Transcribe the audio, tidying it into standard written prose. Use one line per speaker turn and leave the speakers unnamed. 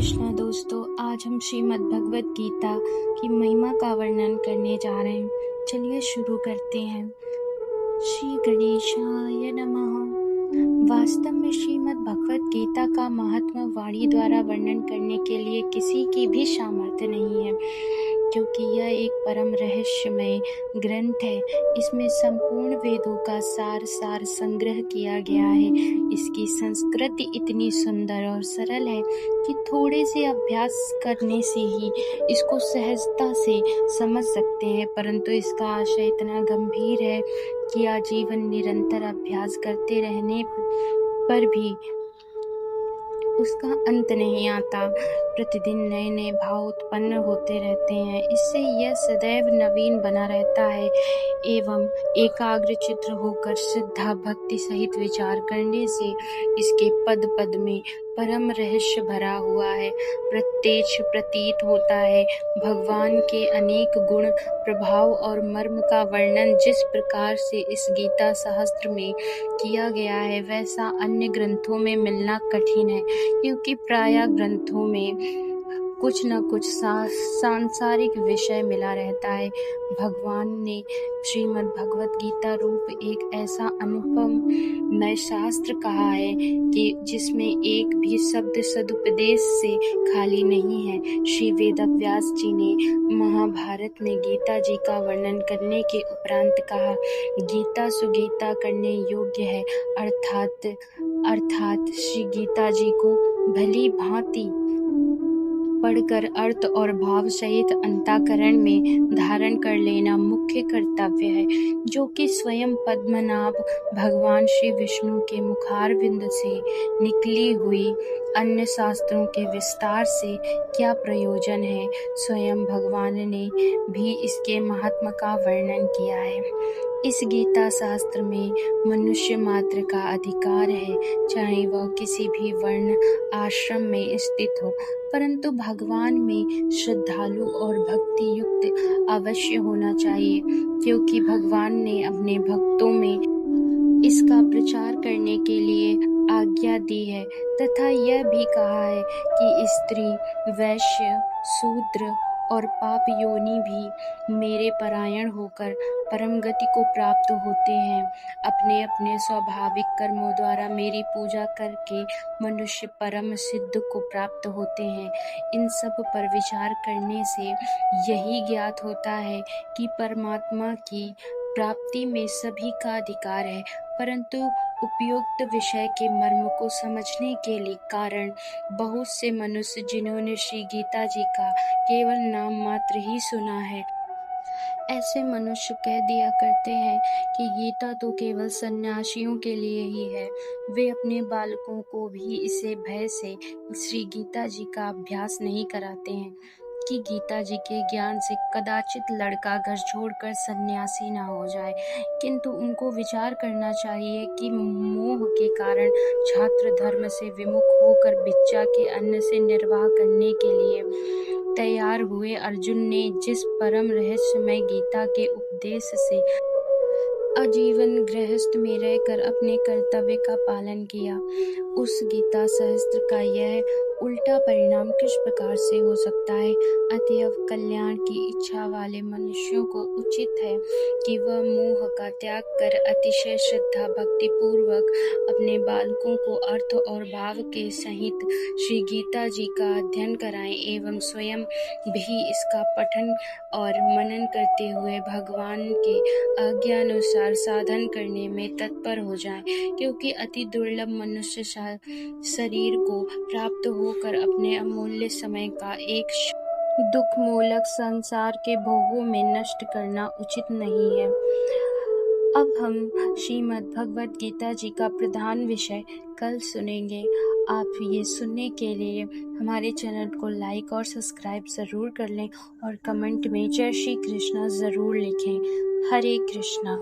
कृष्णा दोस्तों, आज हम श्रीमद् भगवत गीता की महिमा का वर्णन करने जा रहे हैं। चलिए शुरू करते हैं। श्री गणेशाय नमः। वास्तव में श्रीमद् भगवत गीता का महात्मा वाणी द्वारा वर्णन करने के लिए किसी की भी सामर्थ्य नहीं है, क्योंकि यह एक परम रहस्यमय ग्रंथ है। इसमें संपूर्ण वेदों का सार संग्रह किया गया है। इसकी संस्कृति इतनी सुंदर और सरल है कि थोड़े से अभ्यास करने से ही इसको सहजता से समझ सकते हैं, परंतु इसका आशय इतना गंभीर है कि आजीवन निरंतर अभ्यास करते रहने पर भी उसका अंत नहीं आता। प्रतिदिन नए नए भाव उत्पन्न होते रहते हैं। इससे यह सदैव नवीन बना रहता है एवं एकाग्र चित्र होकर श्रद्धा भक्ति सहित विचार करने से इसके पद पद में परम रहस्य भरा हुआ है। प्रत्यक्ष प्रतीत होता है। भगवान के अनेक गुण, प्रभाव और मर्म का वर्णन जिस प्रकार से इस गीता शास्त्र में किया गया है, वैसा अन्य ग्रंथों में मिलना कठिन है, क्योंकि प्रायः ग्रंथों में कुछ न कुछ सांसारिक विषय मिला रहता है। भगवान ने श्रीमद् भगवत गीता रूप एक ऐसा अनुपम नए शास्त्र कहा है कि जिसमें एक भी शब्द सदुपदेश से खाली नहीं है। श्री वेदव्यास जी ने महाभारत में गीता जी का वर्णन करने के उपरांत कहा, गीता सुगीता करने योग्य है, अर्थात श्री गीता जी को भली भांति पढ़कर अर्थ और भाव सहित अंतःकरण में धारण कर लेना मुख्य कर्तव्य है, जो कि स्वयं पद्मनाभ भगवान श्री विष्णु के मुखारविंद से निकली हुई अन्य शास्त्रों के विस्तार से क्या प्रयोजन है। स्वयं भगवान ने भी इसके महात्मा का वर्णन किया है। इस गीता शास्त्र में मनुष्य मात्र का अधिकार है, चाहे वह किसी भी वर्ण आश्रम में स्थित हो, परंतु भगवान में श्रद्धालु और भक्ति युक्त अवश्य होना चाहिए, क्योंकि भगवान ने अपने भक्तों में इसका प्रचार करने के लिए आज्ञा दी है, तथा यह भी कहा है कि स्त्री, वैश्य, शूद्र और पाप योनि भी मेरे परायण होकर परम गति को प्राप्त होते हैं। अपने अपने स्वाभाविक कर्मों द्वारा मेरी पूजा करके मनुष्य परम सिद्ध को प्राप्त होते हैं। इन सब पर विचार करने से यही ज्ञात होता है कि परमात्मा की प्राप्ति में सभी का अधिकार है, परंतु उपयुक्त विषय के मर्म को समझने के लिए कारण बहुत से मनुष्य, जिन्होंने श्री गीता जी का केवल नाम मात्र ही सुना है, ऐसे मनुष्य कह दिया करते हैं कि गीता तो केवल सन्यासियों के लिए ही है। वे अपने बालकों को भी इसे भय से श्री गीता जी का अभ्यास नहीं कराते हैं कि गीता जी के ज्ञान से कदाचित लड़का घर छोड़कर सन्यासी ना हो जाए, किंतु उनको विचार करना चाहिए कि मोह के कारण छात्र धर्म से विमुख होकर भिक्षा के अन्न से निर्वाह करने के लिए तैयार हुए अर्जुन ने जिस परम रहस्यमय गीता के उपदेश से आजीवन गृहस्थ में रहकर अपने कर्तव्य का पालन किया, उस गीता शास्त्र का यह उल्टा परिणाम किस प्रकार से हो सकता है। अतएव कल्याण की इच्छा वाले मनुष्यों को उचित है कि वह मोह का त्याग कर अतिशय श्रद्धा भक्ति पूर्वक अपने बालकों को अर्थ और भाव के सहित श्री गीता जी का अध्ययन कराएं एवं स्वयं भी इसका पठन और मनन करते हुए भगवान के आज्ञानुसार साधन करने में तत्पर हो जाएं, क्योंकि अति दुर्लभ मनुष्य शरीर को प्राप्त होकर अपने अमूल्य समय का एक दुख मूलक संसार के भोगों में नष्ट करना उचित नहीं है। अब हम श्रीमद् भगवत गीता जी का प्रधान विषय कल सुनेंगे। आप ये सुनने के लिए हमारे चैनल को लाइक और सब्सक्राइब ज़रूर कर लें और कमेंट में जय श्री कृष्णा ज़रूर लिखें। हरे कृष्णा।